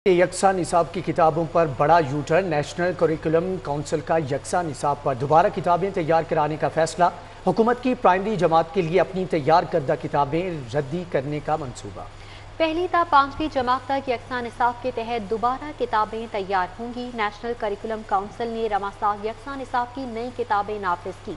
یکساں نصاب کی کتابوں پر بڑا you turn, national curriculum council کا یکساں نصاب پر دوبارہ کتابیں تیار کرانے کا فیصلہ، حکومت کی پرائمری جماعت کے لیے اپنی تیار کردہ کتابیں ردی کرنے کا منصوبہ۔ پہلی تا پانچویں جماعت تک یکساں نصاب کے تحت دوبارہ کتابیں تیار ہوں گی۔ نیشنل کریکولم کونسل نے رواں سال یکساں نصاب کی نئی کتابیں نافذ کی۔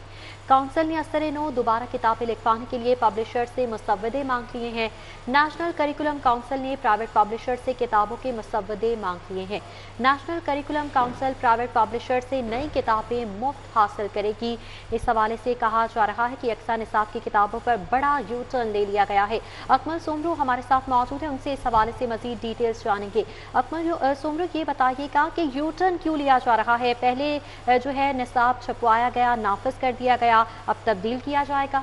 کونسل نے اثر نو دوبارہ کتابیں لکھوانے کے لیے پبلشر سے مسودے مانگ لیے ہیں۔ نیشنل کریکولم کونسل نے پرائیویٹ پبلشر سے کتابوں کے مسودے مانگ لیے ہیں۔ National curriculum council private publisher سے نئی کتابیں مفت حاصل کرے گی۔ اس حوالے سے کہا جا رہا ہے کہ یکساں نصاب کی کتابوں پر بڑا یو ٹرن لے لیا گیا ہے۔ اکمل سومرو ہمارے ساتھ موجود ہیں، ان سے اس حوالے سے مزید ڈیٹیلز جانیں گے۔ اکمل سومرو، یہ بتائیے گا کہ یو ٹرن کیوں لیا جا رہا ہے؟ پہلے جو ہے نصاب چھپوایا گیا، نافذ کر دیا گیا، اب تبدیل کیا جائے گا؟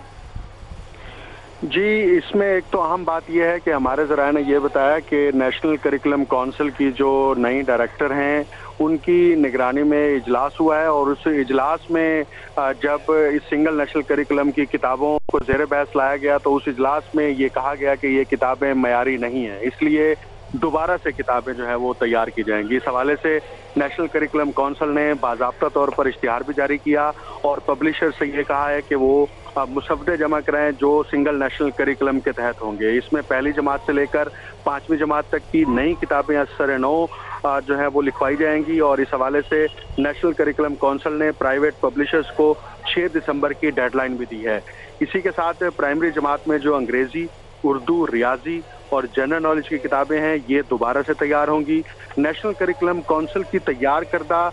جی، اس میں ایک تو اہم بات یہ ہے کہ ہمارے ذرائع نے یہ بتایا کہ نیشنل کریکولم کونسل کی جو نئی ڈائریکٹر ہیں ان کی نگرانی میں اجلاس ہوا ہے، اور اس اجلاس میں جب اس سنگل نیشنل کریکولم کی کتابوں کو زیر بحث لایا گیا تو اس اجلاس میں یہ کہا گیا کہ یہ کتابیں معیاری نہیں ہیں، اس لیے دوبارہ سے کتابیں جو ہیں وہ تیار کی جائیں گی۔ اس حوالے سے نیشنل کریکولم کونسل نے باضابطہ طور پر اشتہار بھی جاری کیا اور پبلشر سے یہ کہا ہے کہ وہ مسودے جمع کرائیں جو سنگل نیشنل کریکولم کے تحت ہوں گے۔ اس میں پہلی جماعت سے لے کر پانچویں جماعت تک کی نئی کتابیں اثر نو جو ہیں وہ لکھوائی جائیں گی، اور اس حوالے سے نیشنل کریکولم کونسل نے پرائیویٹ پبلشرز کو 6 دسمبر کی ڈیڈ لائن بھی دی ہے۔ اسی کے ساتھ پرائمری جماعت میں جو انگریزی، اردو، ریاضی اور جنرل نالج کی کتابیں ہیں یہ دوبارہ سے تیار ہوں گی۔ نیشنل کریکولم کونسل کی تیار کردہ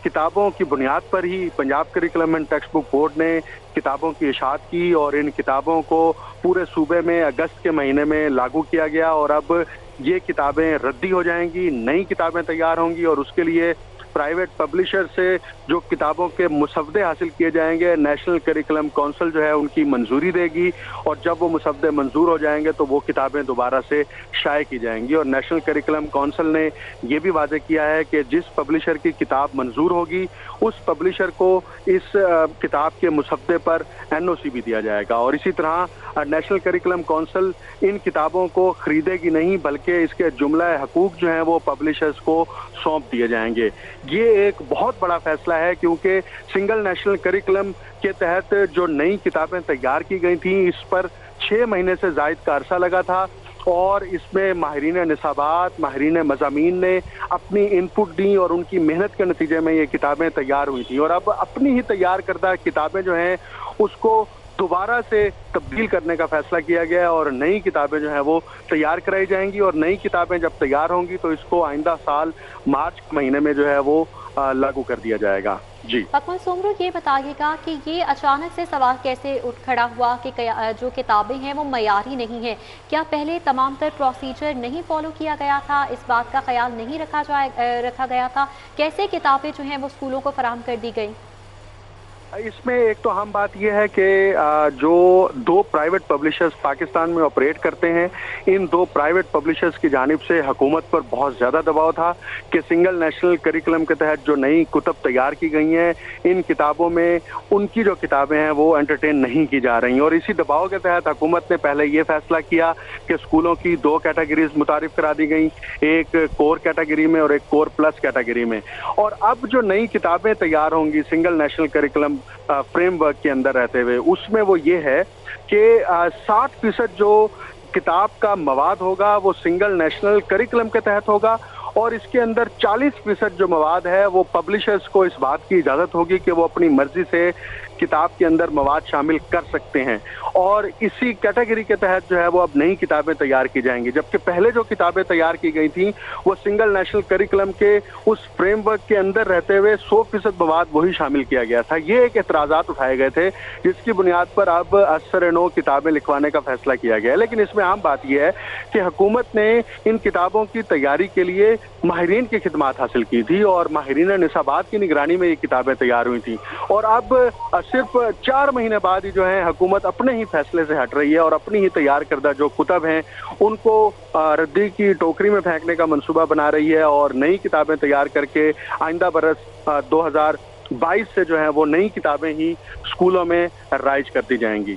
کتابوں کی بنیاد پر ہی Punjab curriculum and textbook board نے کتابوں کی اشاعت کی، اور ان کتابوں کو پورے صوبے میں اگست کے مہینے میں لاگو کیا گیا، اور اب یہ کتابیں ردی ہو جائیں گی، نئی کتابیں تیار ہوں گی، اور اس کے لیے پرائیویٹ پبلشر سے جو کتابوں کے مسودے حاصل کیے جائیں گے نیشنل کریکولم کونسل جو ہے ان کی منظوری دے گی، اور جب وہ مسودے منظور ہو جائیں گے تو وہ کتابیں دوبارہ سے شائع کی جائیں گی۔ اور نیشنل کریکولم کونسل نے یہ بھی واضح کیا ہے کہ جس پبلشر کی کتاب منظور ہوگی اس پبلشر کو اس کتاب کے مسودے پر NOC بھی دیا جائے گا، اور اسی طرح نیشنل کریکولم کونسل ان کتابوں کو خریدے گی نہیں بلکہ اس کے جملہ حقوق جو ہیں وہ پبلشرز کو سونپ دیے جائیں گے۔ یہ ایک بہت بڑا فیصلہ ہے کیونکہ سنگل نیشنل کریکولم کے تحت جو نئی کتابیں تیار کی گئی تھیں اس پر 6 مہینے سے زائد کا عرصہ لگا تھا، اور اس میں ماہرین نصابات، ماہرین مضامین نے اپنی ان پٹ دی اور ان کی محنت کے نتیجے میں یہ کتابیں تیار ہوئی تھیں، اور اب اپنی ہی تیار کردہ کتابیں جو ہیں اس کو دوبارہ سے تبدیل کرنے کا فیصلہ کیا گیا ہے، اور نئی کتابیں جو ہیں وہ تیار کرائی جائیں گی، اور نئی کتابیں جب تیار ہوں گی تو اس کو آئندہ سال مارچ مہینے میں جو ہے وہ لاگو کر دیا جائے گا۔ جی اکمل سومرو، یہ بتائیے گا کہ یہ اچانک سے سوال کیسے اٹھ کھڑا ہوا کہ جو کتابیں ہیں وہ معیاری نہیں ہیں؟ کیا پہلے تمام تر پروسیجر نہیں فالو کیا گیا تھا؟ اس بات کا خیال نہیں رکھا گیا تھا؟ کیسے کتابیں جو ہیں وہ اسکولوں کو فراہم کر دی گئیں؟ اس میں ایک تو اہم بات یہ ہے کہ جو 2 پرائیویٹ پبلشرز پاکستان میں آپریٹ کرتے ہیں، ان 2 پرائیویٹ پبلشرز کی جانب سے حکومت پر بہت زیادہ دباؤ تھا کہ سنگل نیشنل کریکولم کے تحت جو نئی کتب تیار کی گئی ہیں ان کتابوں میں ان کی جو کتابیں ہیں وہ انٹرٹین نہیں کی جا رہی ہیں، اور اسی دباؤ کے تحت حکومت نے پہلے یہ فیصلہ کیا کہ اسکولوں کی 2 کیٹیگریز متعارف کرا دی گئیں، ایک کور کیٹیگری میں اور ایک کور پلس کیٹیگری میں، اور اب جو نئی کتابیں تیار ہوں گی single national curriculum frame work کے اندر رہتے ہوئے اس میں وہ یہ ہے کہ 60% جو کتاب کا مواد ہوگا وہ سنگل نیشنل کریکولم کے تحت ہوگا، اور اس کے اندر 40% جو مواد ہے وہ پبلشرز کو اس بات کی اجازت ہوگی کہ وہ اپنی مرضی سے کتاب کے اندر مواد شامل کر سکتے ہیں، اور اسی کیٹیگری کے تحت جو ہے وہ اب نئی کتابیں تیار کی جائیں گی، جبکہ پہلے جو کتابیں تیار کی گئی تھیں وہ سنگل نیشنل کریکولم کے اس فریم ورک کے اندر رہتے ہوئے 100% مواد وہی شامل کیا گیا تھا۔ یہ ایک اعتراضات اٹھائے گئے تھے جس کی بنیاد پر اب اثر نو کتابیں لکھوانے کا فیصلہ کیا گیا ہے، لیکن اس میں عام بات یہ ہے کہ حکومت نے ان کتابوں کی تیاری کے لیے ماہرین کی خدمات حاصل کی تھی، اور ماہرین نصابات کی نگرانی میں یہ کتابیں تیار ہوئی تھیں، اور اب صرف 4 مہینے بعد ہی جو ہے حکومت اپنے ہی فیصلے سے ہٹ رہی ہے اور اپنی ہی تیار کردہ جو کتب ہیں ان کو ردی کی ٹوکری میں پھینکنے کا منصوبہ بنا رہی ہے، اور نئی کتابیں تیار کر کے آئندہ برس 2022 سے جو ہے وہ نئی کتابیں ہی اسکولوں میں رائج کر دی جائیں گی۔